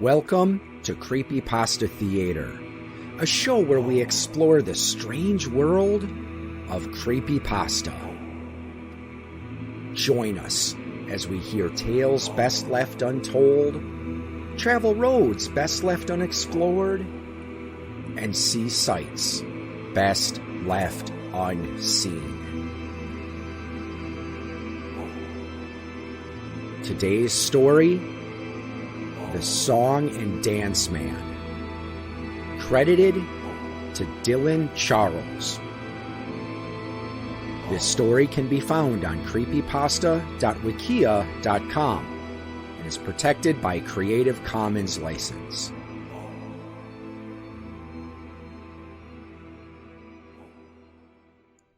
Welcome to Creepypasta Theater, a show where we explore the strange world of creepypasta. Join us as we hear tales best left untold, travel roads best left unexplored, and see sights best left unseen. Today's story: The Song and Dance Man. Credited to Dylan Charles. This story can be found on creepypasta.wikia.com and is protected by Creative Commons license.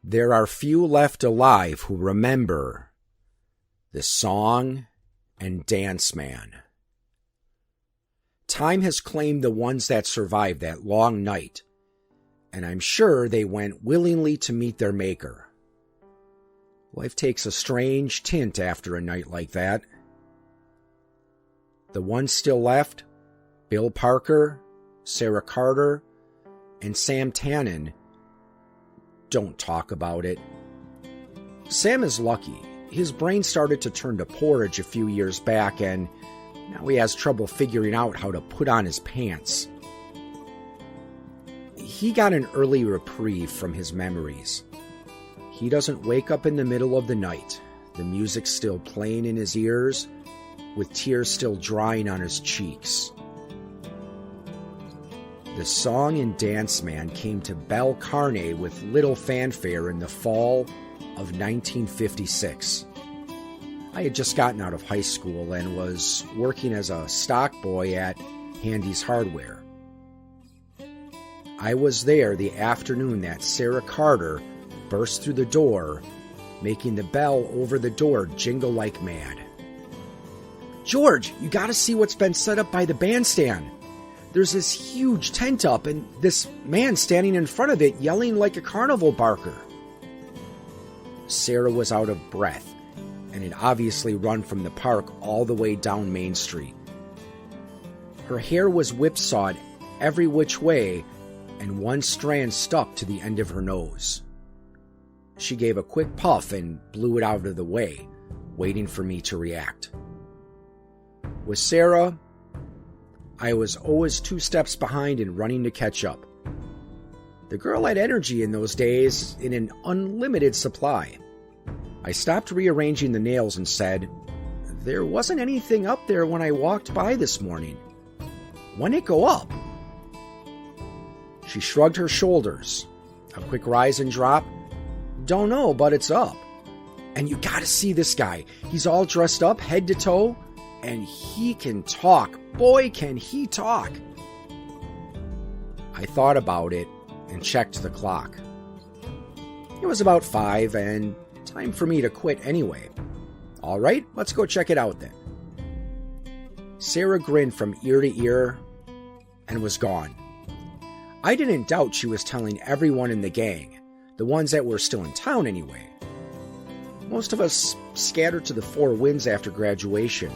There are few left alive who remember The Song and Dance Man. Time has claimed the ones that survived that long night, and I'm sure they went willingly to meet their maker. Life takes a strange tint after a night like that. The ones still left, Bill Parker, Sarah Carter, and Sam Tannen, don't talk about it. Sam is lucky. His brain started to turn to porridge a few years back, and now he has trouble figuring out how to put on his pants. He got an early reprieve from his memories. He doesn't wake up in the middle of the night, the music still playing in his ears, with tears still drying on his cheeks. The Song and Dance Man came to Belle Carne with little fanfare in the fall of 1956. I had just gotten out of high school and was working as a stock boy at Handy's Hardware. I was there the afternoon that Sarah Carter burst through the door, making the bell over the door jingle like mad. "George, you gotta see what's been set up by the bandstand. There's this huge tent up and this man standing in front of it yelling like a carnival barker." Sarah was out of breath and had obviously run from the park all the way down Main Street. Her hair was whipsawed every which way, and one strand stuck to the end of her nose. She gave a quick puff and blew it out of the way, waiting for me to react. With Sarah, I was always 2 steps behind and running to catch up. The girl had energy in those days in an unlimited supply. I stopped rearranging the nails and said, "There wasn't anything up there when I walked by this morning. When'd it go up?" She shrugged her shoulders. A quick rise and drop. "Don't know, but it's up. And you gotta see this guy. He's all dressed up, head to toe, and he can talk. Boy, can he talk." I thought about it and checked the clock. It was about 5 and time for me to quit anyway. "All right, let's go check it out then." Sarah grinned from ear to ear and was gone. I didn't doubt she was telling everyone in the gang, the ones that were still in town anyway. Most of us scattered to the 4 winds after graduation.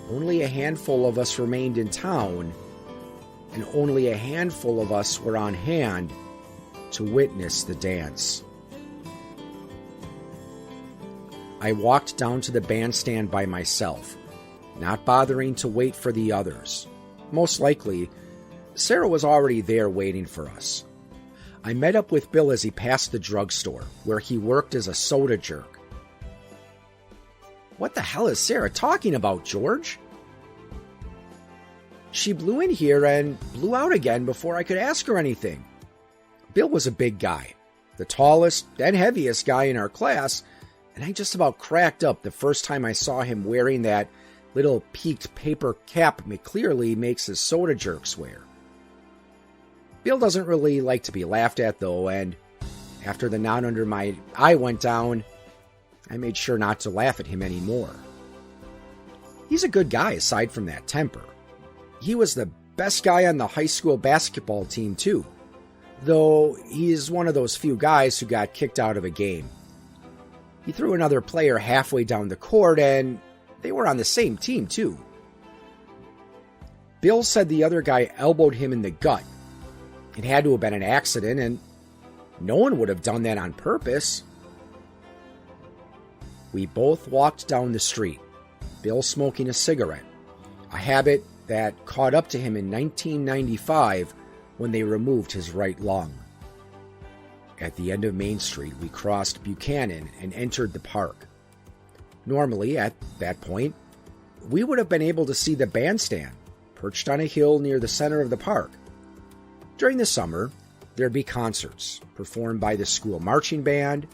Only a handful of us remained in town, and only a handful of us were on hand to witness the dance. I walked down to the bandstand by myself, not bothering to wait for the others. Most likely, Sarah was already there waiting for us. I met up with Bill as he passed the drugstore, where he worked as a soda jerk. "What the hell is Sarah talking about, George?" "She blew in here and blew out again before I could ask her anything." Bill was a big guy, the tallest and heaviest guy in our class, and I just about cracked up the first time I saw him wearing that little peaked paper cap McClearly makes his soda jerks wear. Bill doesn't really like to be laughed at, though, and after the knot under my eye went down, I made sure not to laugh at him anymore. He's a good guy aside from that temper. He was the best guy on the high school basketball team, too, though he's one of those few guys who got kicked out of a game. He threw another player halfway down the court, and they were on the same team, too. Bill said the other guy elbowed him in the gut. It had to have been an accident, and no one would have done that on purpose. We both walked down the street, Bill smoking a cigarette, a habit that caught up to him in 1995 when they removed his right lung. At the end of Main Street, we crossed Buchanan and entered the park. Normally, at that point, we would have been able to see the bandstand, perched on a hill near the center of the park. During the summer, there'd be concerts, performed by the school marching band,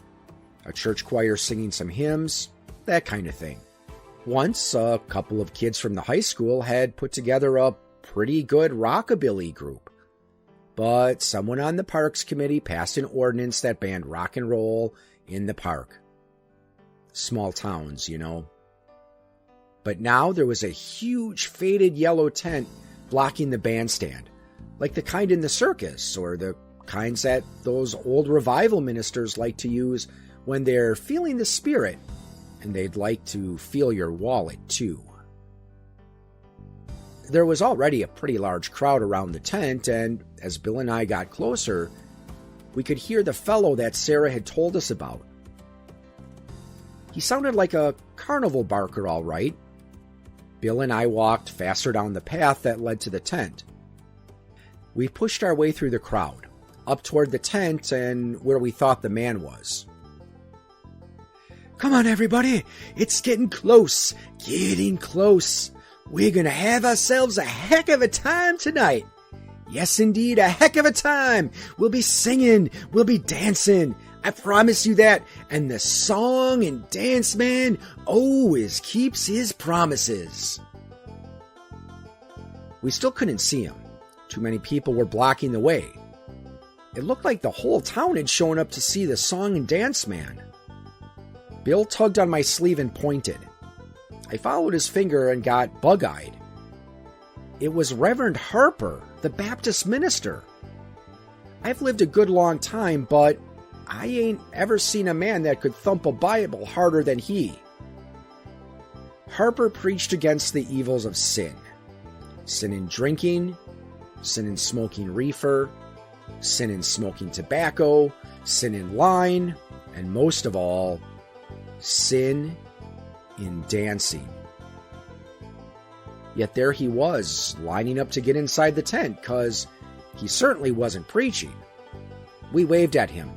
a church choir singing some hymns, that kind of thing. Once, a couple of kids from the high school had put together a pretty good rockabilly group. But someone on the Parks Committee passed an ordinance that banned rock and roll in the park. Small towns, you know. But now there was a huge faded yellow tent blocking the bandstand, like the kind in the circus, or the kinds that those old revival ministers like to use when they're feeling the spirit, and they'd like to feel your wallet too. There was already a pretty large crowd around the tent, and as Bill and I got closer, we could hear the fellow that Sarah had told us about. He sounded like a carnival barker, all right. Bill and I walked faster down the path that led to the tent. We pushed our way through the crowd, up toward the tent and where we thought the man was. "Come on, everybody! It's getting close! Getting close! We're gonna have ourselves a heck of a time tonight! Yes, indeed, a heck of a time! We'll be singing, we'll be dancing, I promise you that, and the song and dance man always keeps his promises." We still couldn't see him. Too many people were blocking the way. It looked like the whole town had shown up to see the song and dance man. Bill tugged on my sleeve and pointed. I followed his finger and got bug-eyed. It was Reverend Harper, the Baptist minister. I've lived a good long time, but I ain't ever seen a man that could thump a Bible harder than he. Harper preached against the evils of sin. Sin in drinking, sin in smoking reefer, sin in smoking tobacco, sin in lying, and most of all, sin in dancing. Yet there he was, lining up to get inside the tent, 'cause he certainly wasn't preaching. We waved at him,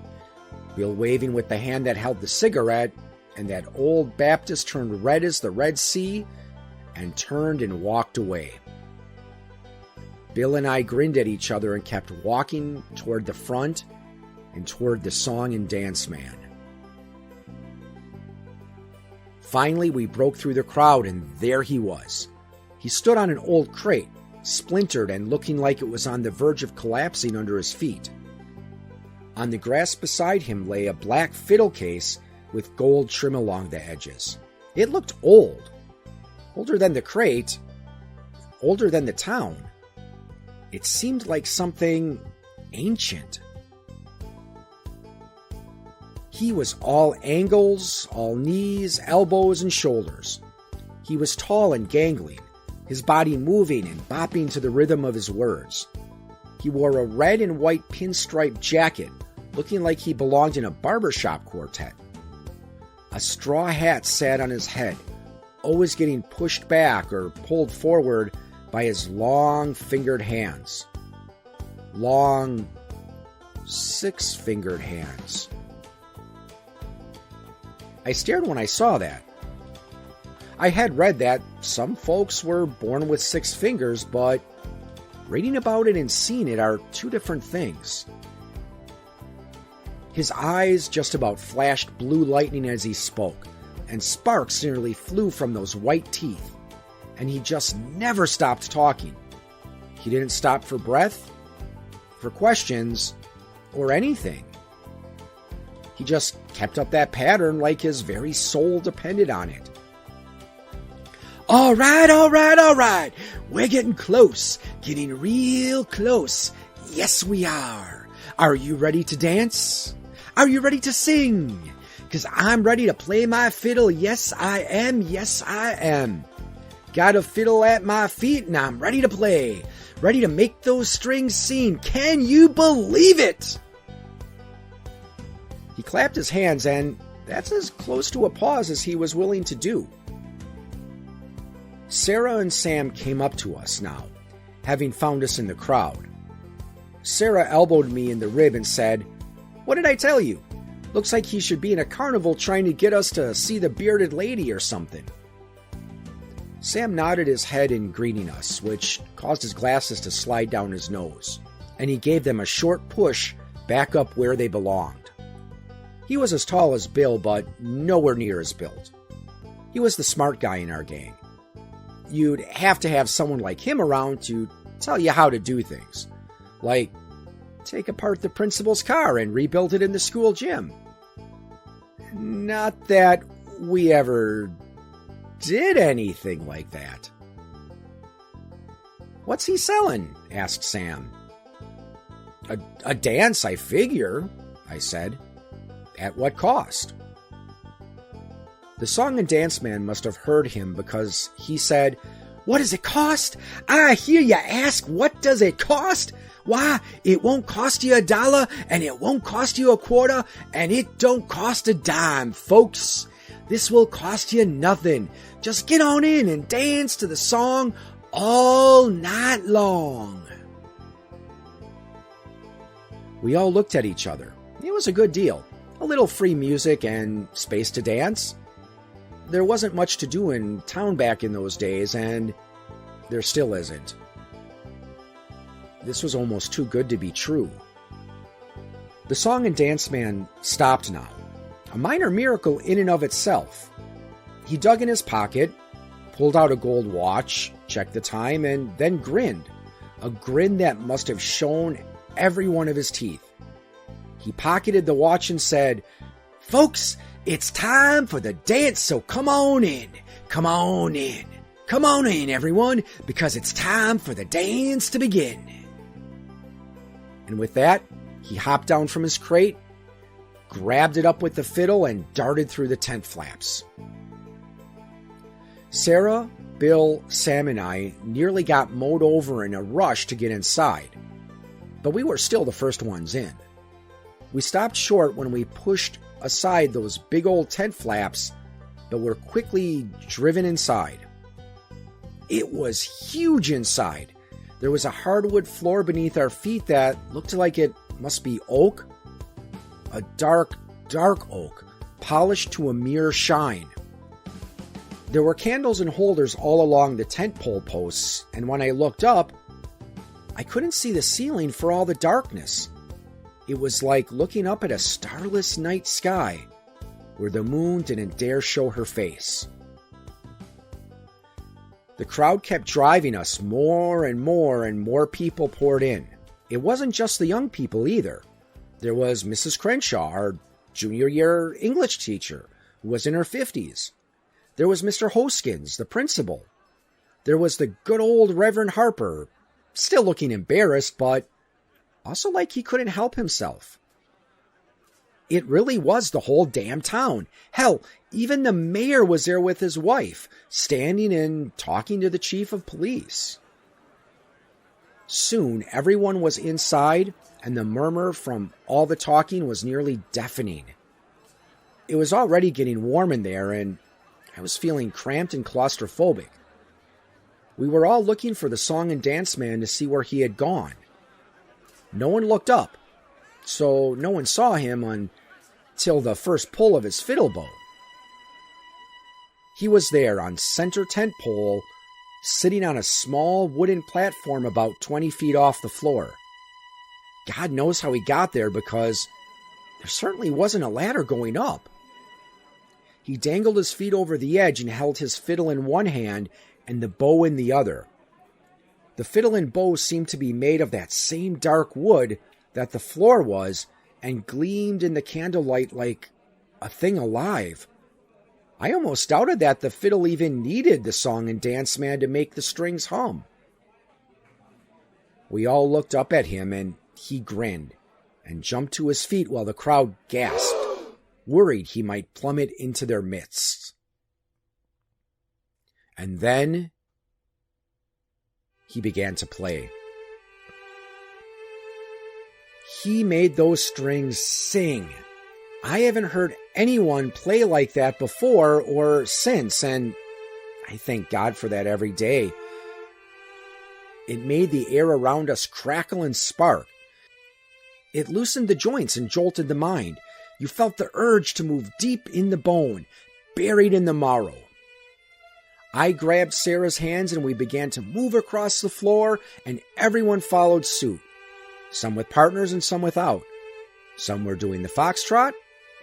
Bill waving with the hand that held the cigarette, and that old Baptist turned red as the Red Sea and turned and walked away. Bill and I grinned at each other and kept walking toward the front and toward the song and dance man. Finally, we broke through the crowd, and there he was. He stood on an old crate, splintered and looking like it was on the verge of collapsing under his feet. On the grass beside him lay a black fiddle case with gold trim along the edges. It looked old. Older than the crate. Older than the town. It seemed like something ancient. He was all angles, all knees, elbows, and shoulders. He was tall and gangling, his body moving and bopping to the rhythm of his words. He wore a red and white pinstripe jacket, looking like he belonged in a barbershop quartet. A straw hat sat on his head, always getting pushed back or pulled forward by his long-fingered hands. Long, six-fingered hands. I stared when I saw that. I had read that some folks were born with 6 fingers, but reading about it and seeing it are two different things. His eyes just about flashed blue lightning as he spoke, and sparks nearly flew from those white teeth, and he just never stopped talking. He didn't stop for breath, for questions, or anything. He just kept up that pattern like his very soul depended on it. All right. We're getting close. Getting real close. Yes, we are. Are you ready to dance? Are you ready to sing? 'Cause I'm ready to play my fiddle. Yes, I am. Got a fiddle at my feet and I'm ready to play. Ready to make those strings sing. Can you believe it? He clapped his hands, and that's as close to a pause as he was willing to do. Sarah and Sam came up to us now, having found us in the crowd. Sarah elbowed me in the rib and said, "What did I tell you? Looks like he should be in a carnival trying to get us to see the bearded lady or something." Sam nodded his head in greeting us, which caused his glasses to slide down his nose, and he gave them a short push back up where they belonged. He was as tall as Bill, but nowhere near as built. He was the smart guy in our gang. You'd have to have someone like him around to tell you how to do things, like take apart the principal's car and rebuild it in the school gym. Not that we ever did anything like that. "What's he selling?" asked Sam. A dance, I figure," I said. "At what cost?" The song and dance man must have heard him, because he said, "What does it cost? I hear ya ask, what does it cost? Why, it won't cost you $1, and it won't cost you a quarter, and it don't cost a dime, folks. This will cost you nothing. Just get on in and dance to the song all night long." We all looked at each other. It was a good deal. A little free music and space to dance. There wasn't much to do in town back in those days, and there still isn't. This was almost too good to be true. The song and dance man stopped now, a minor miracle in and of itself. He dug in his pocket, pulled out a gold watch, checked the time, and then grinned, a grin that must have shown every one of his teeth. He pocketed the watch and said, "Folks, it's time for the dance, so come on in. Come on in. Come on in, everyone, because it's time for the dance to begin." And with that, he hopped down from his crate, grabbed it up with the fiddle, and darted through the tent flaps. Sarah, Bill, Sam, and I nearly got mowed over in a rush to get inside, but we were still the first ones in. We stopped short when we pushed aside those big old tent flaps, but were quickly driven inside. It was huge inside. There was a hardwood floor beneath our feet that looked like it must be oak. A dark, dark oak, polished to a mere shine. There were candles and holders all along the tent pole posts, and when I looked up, I couldn't see the ceiling for all the darkness. It was like looking up at a starless night sky, where the moon didn't dare show her face. The crowd kept driving us. More and more and more people poured in. It wasn't just the young people either. There was Mrs. Crenshaw, our junior year English teacher, who was in her 50s. There was Mr. Hoskins, the principal. There was the good old Reverend Harper, still looking embarrassed, but also like he couldn't help himself. It really was the whole damn town. Hell, even the mayor was there with his wife, standing and talking to the chief of police. Soon, everyone was inside, and the murmur from all the talking was nearly deafening. It was already getting warm in there, and I was feeling cramped and claustrophobic. We were all looking for the song and dance man to see where he had gone. No one looked up, so no one saw him until the first pull of his fiddle bow. He was there on center tent pole, sitting on a small wooden platform about 20 feet off the floor. God knows how he got there, because there certainly wasn't a ladder going up. He dangled his feet over the edge and held his fiddle in one hand and the bow in the other. The fiddle and bow seemed to be made of that same dark wood that the floor was, and gleamed in the candlelight like a thing alive. I almost doubted that the fiddle even needed the song and dance man to make the strings hum. We all looked up at him, and he grinned and jumped to his feet while the crowd gasped, worried he might plummet into their midst. And then he began to play. He made those strings sing. I haven't heard anyone play like that before or since, and I thank God for that every day. It made the air around us crackle and spark. It loosened the joints and jolted the mind. You felt the urge to move deep in the bone, buried in the marrow. I grabbed Sarah's hands and we began to move across the floor, and everyone followed suit. Some with partners and some without. Some were doing the foxtrot,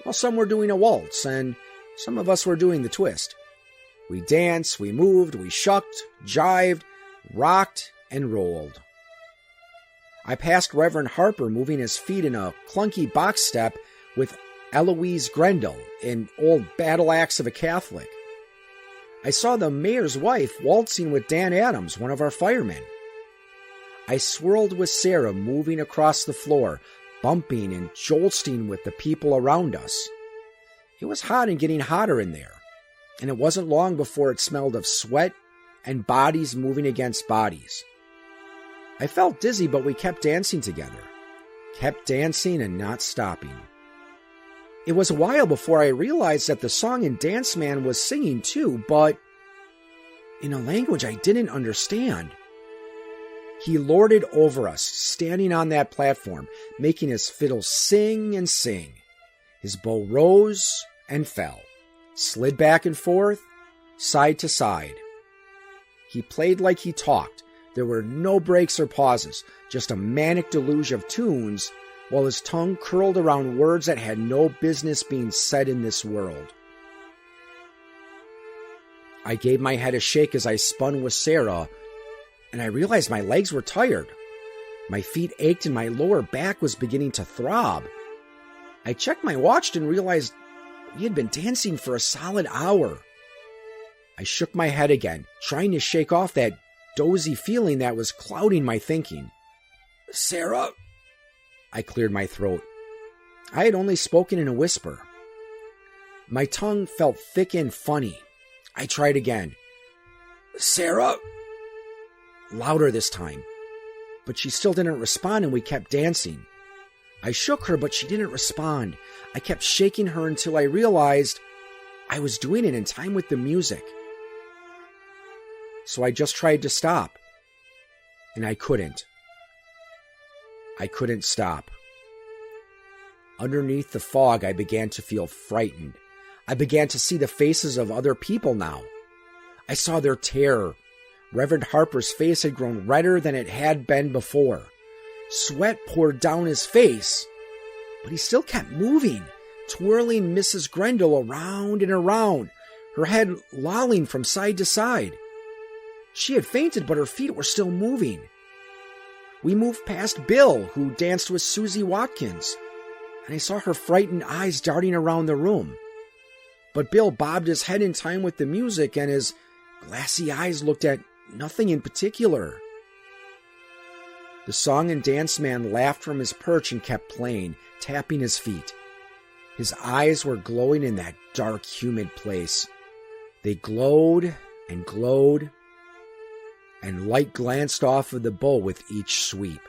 while some were doing a waltz, and some of us were doing the twist. We danced, we moved, we shucked, jived, rocked, and rolled. I passed Reverend Harper moving his feet in a clunky box step with Eloise Grendel, an old battle axe of a Catholic. I saw the mayor's wife waltzing with Dan Adams, one of our firemen. I swirled with Sarah moving across the floor, bumping and jolting with the people around us. It was hot and getting hotter in there, and it wasn't long before it smelled of sweat and bodies moving against bodies. I felt dizzy, but we kept dancing together. Kept dancing and not stopping. It was a while before I realized that the song and dance man was singing too, but in a language I didn't understand. He lorded over us, standing on that platform, making his fiddle sing and sing. His bow rose and fell, slid back and forth, side to side. He played like he talked. There were no breaks or pauses, just a manic deluge of tunes, while his tongue curled around words that had no business being said in this world. I gave my head a shake as I spun with Sarah, and I realized my legs were tired. My feet ached and my lower back was beginning to throb. I checked my watch and realized we had been dancing for a solid hour. I shook my head again, trying to shake off that dozy feeling that was clouding my thinking. "Sarah?" I cleared my throat. I had only spoken in a whisper. My tongue felt thick and funny. I tried again. "Sarah?" Louder this time. But she still didn't respond, and we kept dancing. I shook her, but she didn't respond. I kept shaking her until I realized I was doing it in time with the music. So I just tried to stop. And I couldn't. I couldn't stop. Underneath the fog, I began to feel frightened. I began to see the faces of other people now. I saw their terror. Reverend Harper's face had grown redder than it had been before. Sweat poured down his face, but he still kept moving, twirling Mrs. Grendel around and around, her head lolling from side to side. She had fainted, but her feet were still moving. We moved past Bill, who danced with Susie Watkins, and I saw her frightened eyes darting around the room. But Bill bobbed his head in time with the music, and his glassy eyes looked at nothing in particular. The song and dance man laughed from his perch and kept playing, tapping his feet. His eyes were glowing in that dark, humid place. They glowed and glowed, and light glanced off of the bow with each sweep.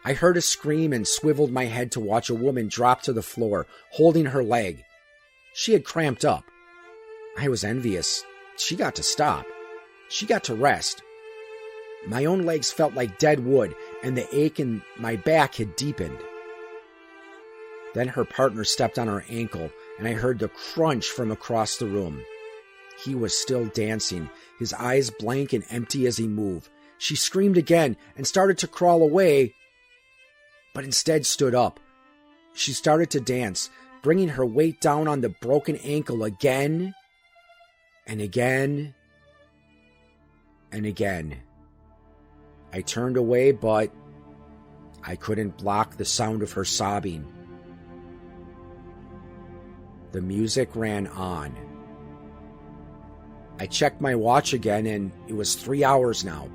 I heard a scream and swiveled my head to watch a woman drop to the floor, holding her leg. She had cramped up. I was envious. She got to stop. She got to rest. My own legs felt like dead wood, and the ache in my back had deepened. Then her partner stepped on her ankle, and I heard the crunch from across the room. He was still dancing, his eyes blank and empty as he moved. She screamed again and started to crawl away, but instead stood up. She started to dance, bringing her weight down on the broken ankle again and again and again. I turned away, but I couldn't block the sound of her sobbing. The music ran on. I checked my watch again, and it was 3 hours now.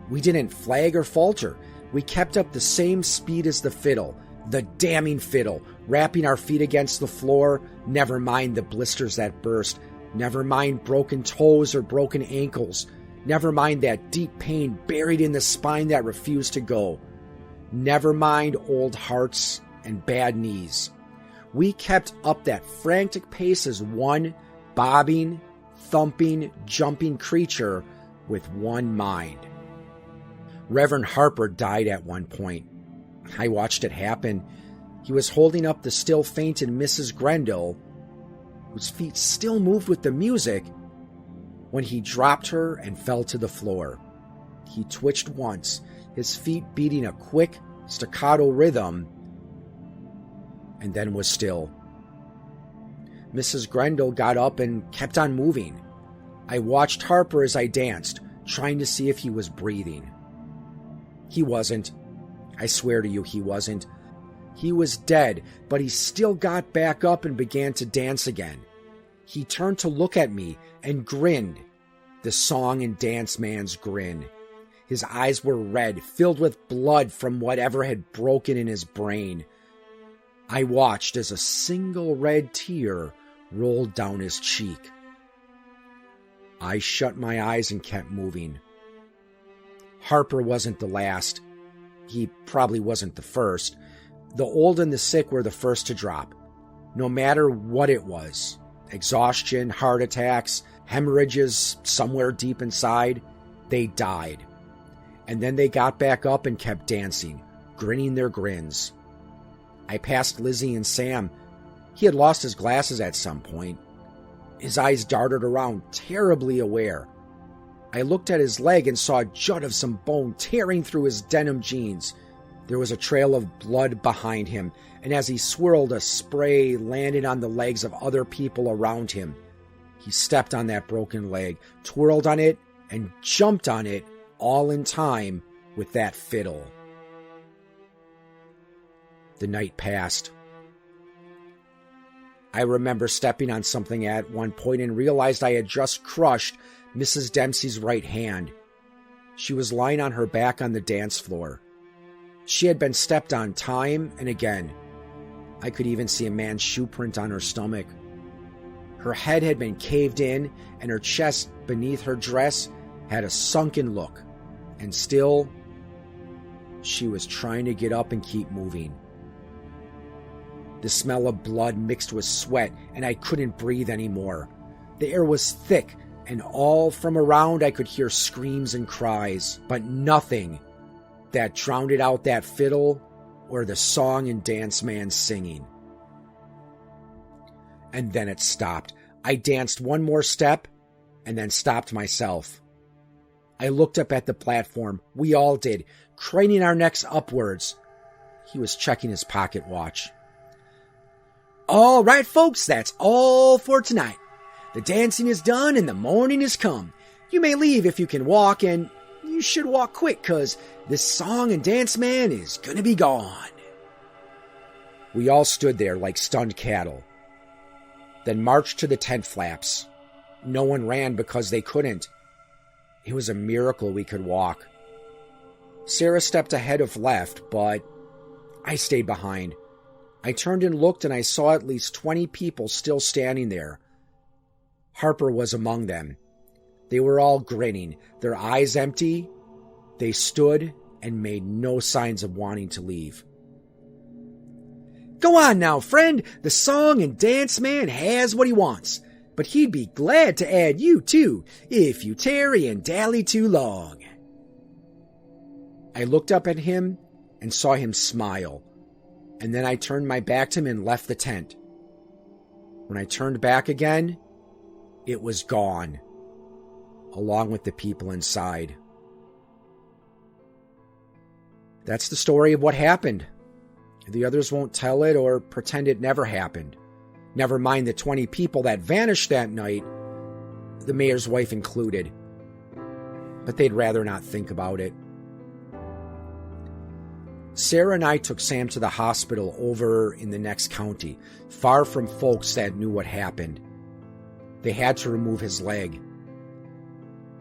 We didn't flag or falter. We kept up the same speed as the fiddle, the damning fiddle, wrapping our feet against the floor. Never mind the blisters that burst. Never mind broken toes or broken ankles. Never mind that deep pain buried in the spine that refused to go. Never mind old hearts and bad knees. We kept up that frantic pace as one bobbing, thumping, jumping creature with one mind. Reverend Harper died at one point. I watched it happen. He was holding up the still fainted Mrs. Grendel, whose feet still moved with the music, when he dropped her and fell to the floor. He twitched once, his feet beating a quick, staccato rhythm, and then was still. Mrs. Grendel got up and kept on moving. I watched Harper as I danced, trying to see if he was breathing. He wasn't. I swear to you, he wasn't. He was dead, but he still got back up and began to dance again. He turned to look at me and grinned, the song and dance man's grin. His eyes were red, filled with blood from whatever had broken in his brain. I watched as a single red tear rolled down his cheek. I shut my eyes and kept moving. Harper wasn't the last. He probably wasn't the first. The old and the sick were the first to drop, no matter what it was. Exhaustion, heart attacks, hemorrhages somewhere deep inside. They died. And then they got back up and kept dancing, grinning their grins. I passed Lizzie and Sam. He had lost his glasses at some point. His eyes darted around, terribly aware. I looked at his leg and saw a jut of some bone tearing through his denim jeans. There was a trail of blood behind him, and as he swirled, a spray landed on the legs of other people around him. He stepped on that broken leg, twirled on it, and jumped on it, all in time with that fiddle. The night passed. I remember stepping on something at one point and realized I had just crushed Mrs. Dempsey's right hand. She was lying on her back on the dance floor. She had been stepped on time and again. I could even see a man's shoe print on her stomach. Her head had been caved in, and her chest beneath her dress had a sunken look. And still, she was trying to get up and keep moving. The smell of blood mixed with sweat, and I couldn't breathe anymore. The air was thick, and all from around I could hear screams and cries, but nothing that drowned out that fiddle or the song and dance man singing. And then it stopped. I danced one more step and then stopped myself. I looked up at the platform. We all did, craning our necks upwards. He was checking his pocket watch. All right, folks, that's all for tonight. The dancing is done and the morning has come. You may leave if you can walk, and you should walk quick, 'cause this song and dance man is gonna be gone. We all stood there like stunned cattle, then marched to the tent flaps. No one ran because they couldn't. It was a miracle we could walk. Sarah stepped ahead of left, but I stayed behind. I turned and looked, and I saw at least 20 people still standing there. Harper was among them. They were all grinning, their eyes empty. They stood and made no signs of wanting to leave. Go on now, friend. The song and dance man has what he wants, but he'd be glad to add you too, if you tarry and dally too long. I looked up at him and saw him smile, and then I turned my back to him and left the tent. When I turned back again, it was gone, along with the people inside. That's the story of what happened. The others won't tell it or pretend it never happened. Never mind the 20 people that vanished that night, the mayor's wife included. But they'd rather not think about it. Sarah and I took Sam to the hospital over in the next county, far from folks that knew what happened. They had to remove his leg.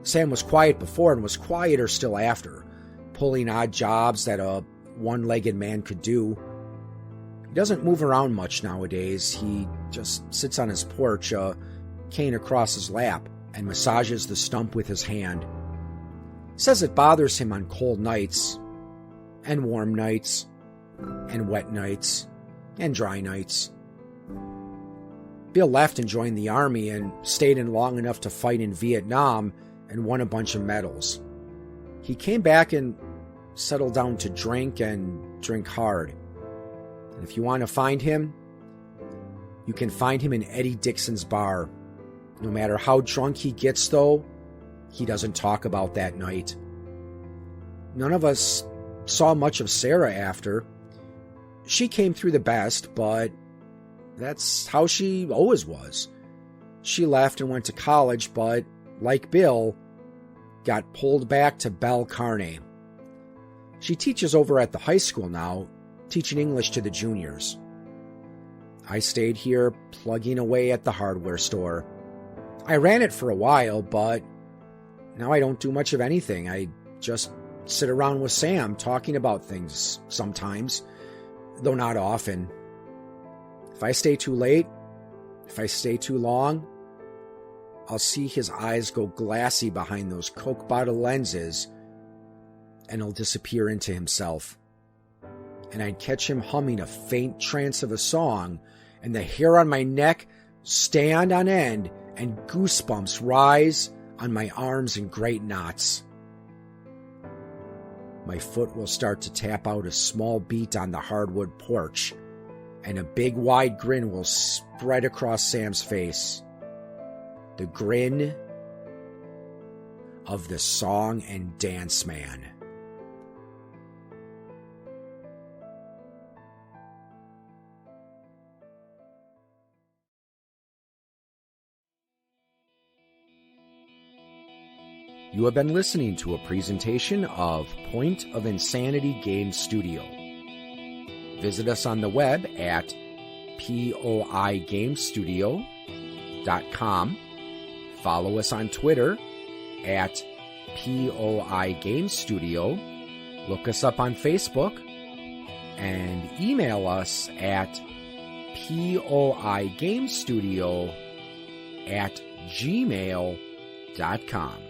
Sam was quiet before and was quieter still after, pulling odd jobs that a one-legged man could do. He doesn't move around much nowadays. He just sits on his porch, a cane across his lap, and massages the stump with his hand. Says it bothers him on cold nights, and warm nights, and wet nights, and dry nights. Bill left and joined the Army and stayed in long enough to fight in Vietnam and won a bunch of medals. He came back and settled down to drink and drink hard. And if you want to find him, you can find him in Eddie Dixon's bar. No matter how drunk he gets, though, he doesn't talk about that night. None of us saw much of Sarah after. She came through the best, but that's how she always was. She left and went to college, but, like Bill, got pulled back to Belle Carne. She teaches over at the high school now, teaching English to the juniors. I stayed here plugging away at the hardware store. I ran it for a while, but now I don't do much of anything. I just sit around with Sam talking about things sometimes, though not often. If I stay too late, if I stay too long, I'll see his eyes go glassy behind those Coke bottle lenses, and he'll disappear into himself. And I'd catch him humming a faint trance of a song, and the hair on my neck stand on end, and goosebumps rise on my arms in great knots. My foot will start to tap out a small beat on the hardwood porch, and a big wide grin will spread across Sam's face. The grin of the song and dance man. You have been listening to a presentation of Point of Insanity Game Studio. Visit us on the web at poigamestudio.com. Follow us on Twitter at poigamestudio. Look us up on Facebook and email us at poigamestudio@gmail.com.